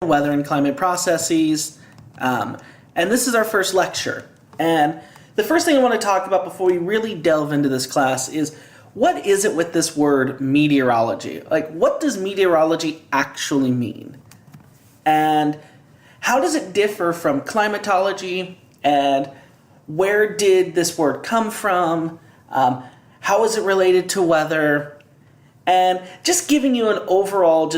Weather and climate processes, and this is our first lecture. And the first thing I want to talk about before we really delve into this class is, what is it with this word meteorology? Like, what does meteorology actually mean? And how does it differ from climatology? And where did this word come from? How is it related to weather? And just giving you an overall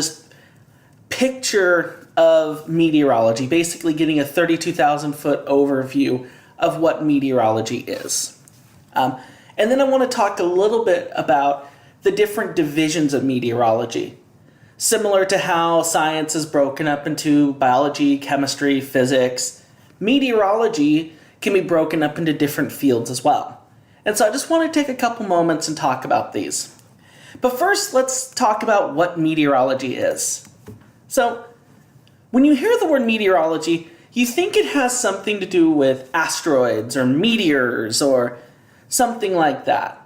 picture of meteorology, basically getting a 32,000-foot overview of what meteorology is. And then I want to talk a little bit about the different divisions of meteorology. Similar to how science is broken up into biology, chemistry, physics, meteorology can be broken up into different fields as well. And so I just want to take a couple moments and talk about these. But first, let's talk about what meteorology is. So, when you hear the word meteorology, you think it has something to do with asteroids or meteors or something like that.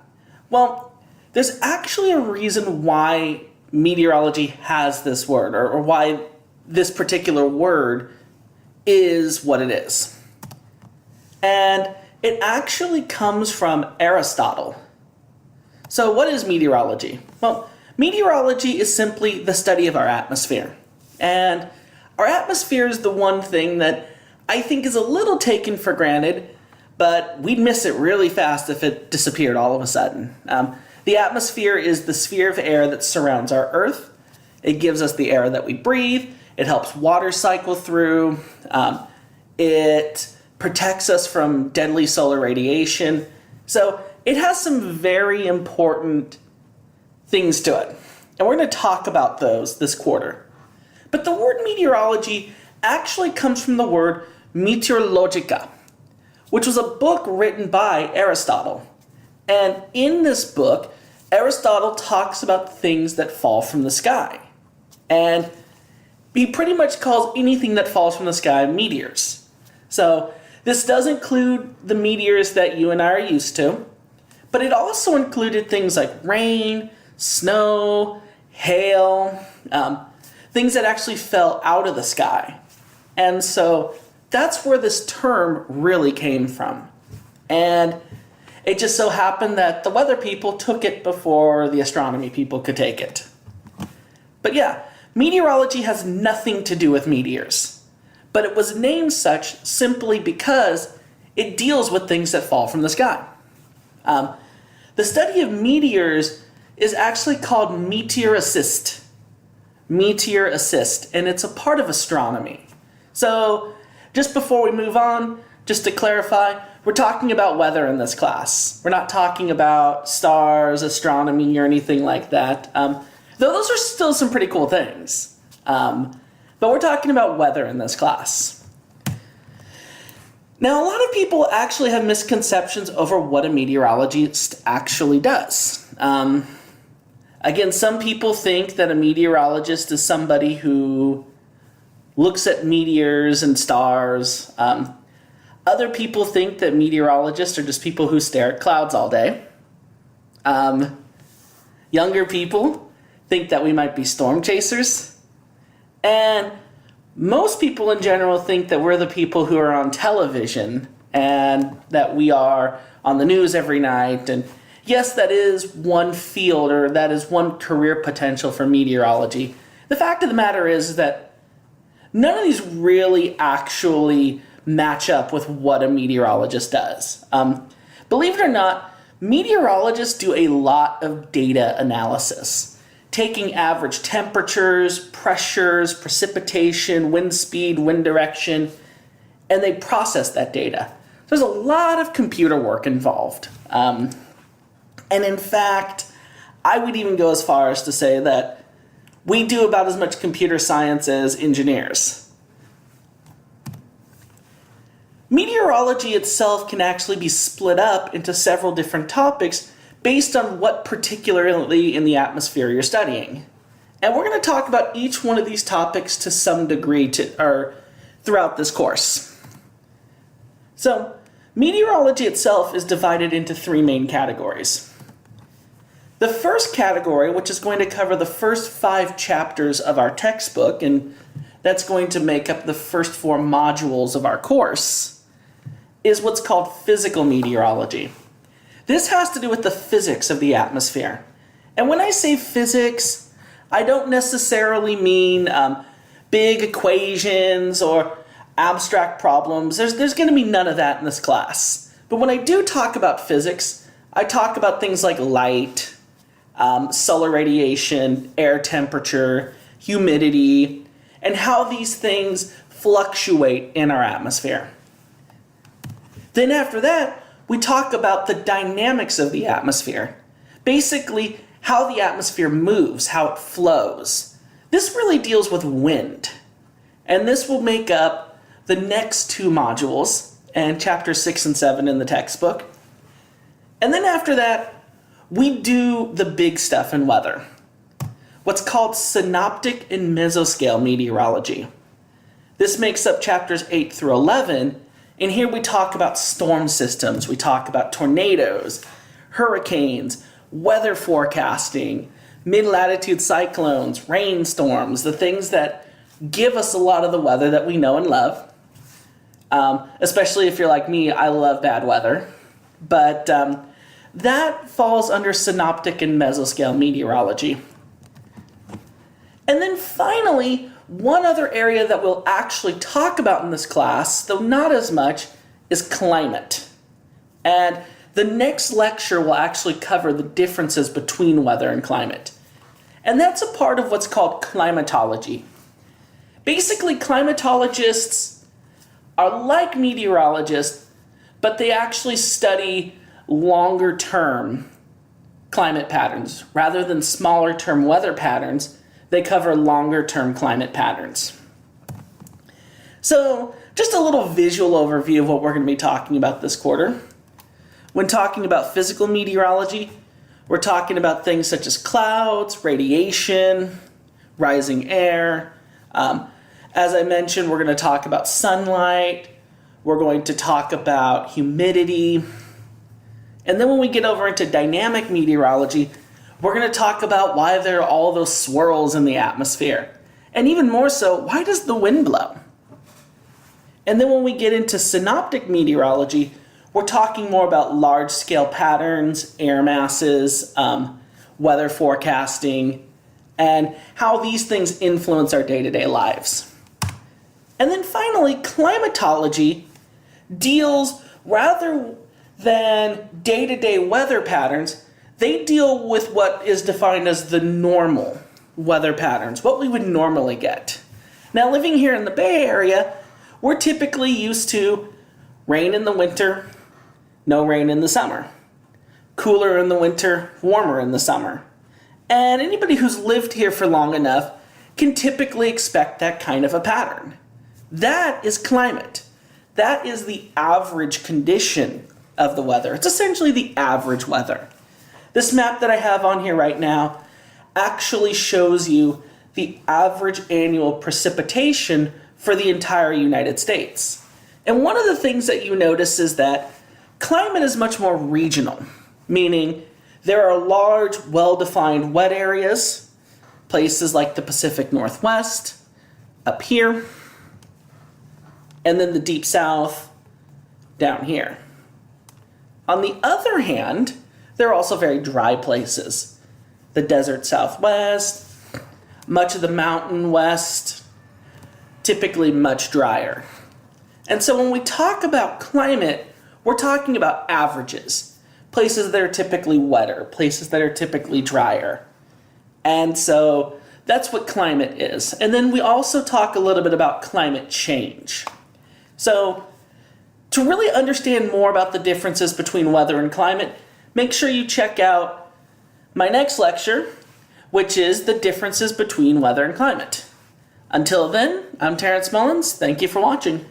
Well, there's actually a reason why meteorology has this word, or why this particular word is what it is. And it actually comes from Aristotle. So what is meteorology? Well, meteorology is simply the study of our atmosphere. And our atmosphere is the one thing that I think is a little taken for granted, but we'd miss it really fast if it disappeared all of a sudden. The atmosphere is the sphere of air that surrounds our Earth. It gives us the air that we breathe. It helps water cycle through. It protects us from deadly solar radiation. So it has some very important things to it. And we're going to talk about those this quarter. But the word meteorology actually comes from the word Meteorologica, which was a book written by Aristotle. And in this book, Aristotle talks about things that fall from the sky. And he pretty much calls anything that falls from the sky meteors. So this does include the meteors that you and I are used to, but it also included things like rain, snow, hail, things that actually fell out of the sky. And so that's where this term really came from. And it just so happened that the weather people took it before the astronomy people could take it. But yeah, meteorology has nothing to do with meteors. But it was named such simply because it deals with things that fall from the sky. The study of meteors is actually called Meteorologist. Meteorologist, and it's a part of astronomy. So, just before we move on, just to clarify, we're talking about weather in this class. We're not talking about stars, astronomy, or anything like that. Though those are still some pretty cool things. But we're talking about weather in this class. Now, a lot of people actually have misconceptions over what a meteorologist actually does. Again, some people think that a meteorologist is somebody who looks at meteors and stars. Other people think that meteorologists are just people who stare at clouds all day. Younger people think that we might be storm chasers. And most people in general think that we're the people who are on television and that we are on the news every night. And yes, that is one field, or that is one career potential for meteorology. The fact of the matter is that none of these really actually match up with what a meteorologist does. Believe it or not, meteorologists do a lot of data analysis, taking average temperatures, pressures, precipitation, wind speed, wind direction, and they process that data. There's a lot of computer work involved. And in fact, I would even go as far as to say that we do about as much computer science as engineers. Meteorology itself can actually be split up into several different topics based on what particularly in the atmosphere you're studying. And we're going to talk about each one of these topics to some degree throughout this course. So, meteorology itself is divided into three main categories. The first category, which is going to cover the first 5 chapters of our textbook, and that's going to make up the first 4 modules of our course is what's called physical meteorology. This has to do with the physics of the atmosphere. And when I say physics, I don't necessarily mean big equations or abstract problems. There's going to be none of that in this class. But when I do talk about physics, I talk about things like light, solar radiation, air temperature, humidity, and how these things fluctuate in our atmosphere. Then after that, we talk about the dynamics of the atmosphere. Basically, how the atmosphere moves, how it flows. This really deals with wind. And this will make up the next 2 modules, and chapters 6 and 7 in the textbook. And then after that, we do the big stuff in weather. What's called synoptic and mesoscale meteorology. This makes up chapters 8 through 11, and here we talk about storm systems, we talk about tornadoes, hurricanes, weather forecasting, mid-latitude cyclones, rainstorms, the things that give us a lot of the weather that we know and love. Especially if you're like me, I love bad weather. But that falls under synoptic and mesoscale meteorology. And then finally, one other area that we'll actually talk about in this class, though not as much, is climate. And the next lecture will actually cover the differences between weather and climate. And that's a part of what's called climatology. Basically, climatologists are like meteorologists, but they actually study longer-term climate patterns. Rather than smaller-term weather patterns, they cover longer-term climate patterns. So, just a little visual overview of what we're going to be talking about this quarter. When talking about physical meteorology, we're talking about things such as clouds, radiation, rising air. As I mentioned, we're going to talk about sunlight. We're going to talk about humidity. And then when we get over into dynamic meteorology, we're going to talk about why there are all those swirls in the atmosphere. And even more so, why does the wind blow? And then when we get into synoptic meteorology, we're talking more about large-scale patterns, air masses, weather forecasting, and how these things influence our day-to-day lives. And then finally, climatology deals, rather than day-to-day weather patterns, they deal with what is defined as the normal weather patterns, what we would normally get. Now, living here in the Bay Area, we're typically used to rain in the winter, no rain in the summer. Cooler in the winter, warmer in the summer. And anybody who's lived here for long enough can typically expect that kind of a pattern. That is climate. That is the average condition of the weather. It's essentially the average weather. This map that I have on here right now actually shows you the average annual precipitation for the entire United States. And one of the things that you notice is that climate is much more regional, meaning there are large, well-defined wet areas, places like the Pacific Northwest, up here, and then the Deep South down here. On the other hand, there are also very dry places. The desert Southwest, much of the mountain west, typically much drier. And so when we talk about climate, we're talking about averages. Places that are typically wetter, places that are typically drier. And so that's what climate is. And then we also talk a little bit about climate change. So to really understand more about the differences between weather and climate, make sure you check out my next lecture, which is the differences between weather and climate. Until then, I'm Terrence Mullins. Thank you for watching.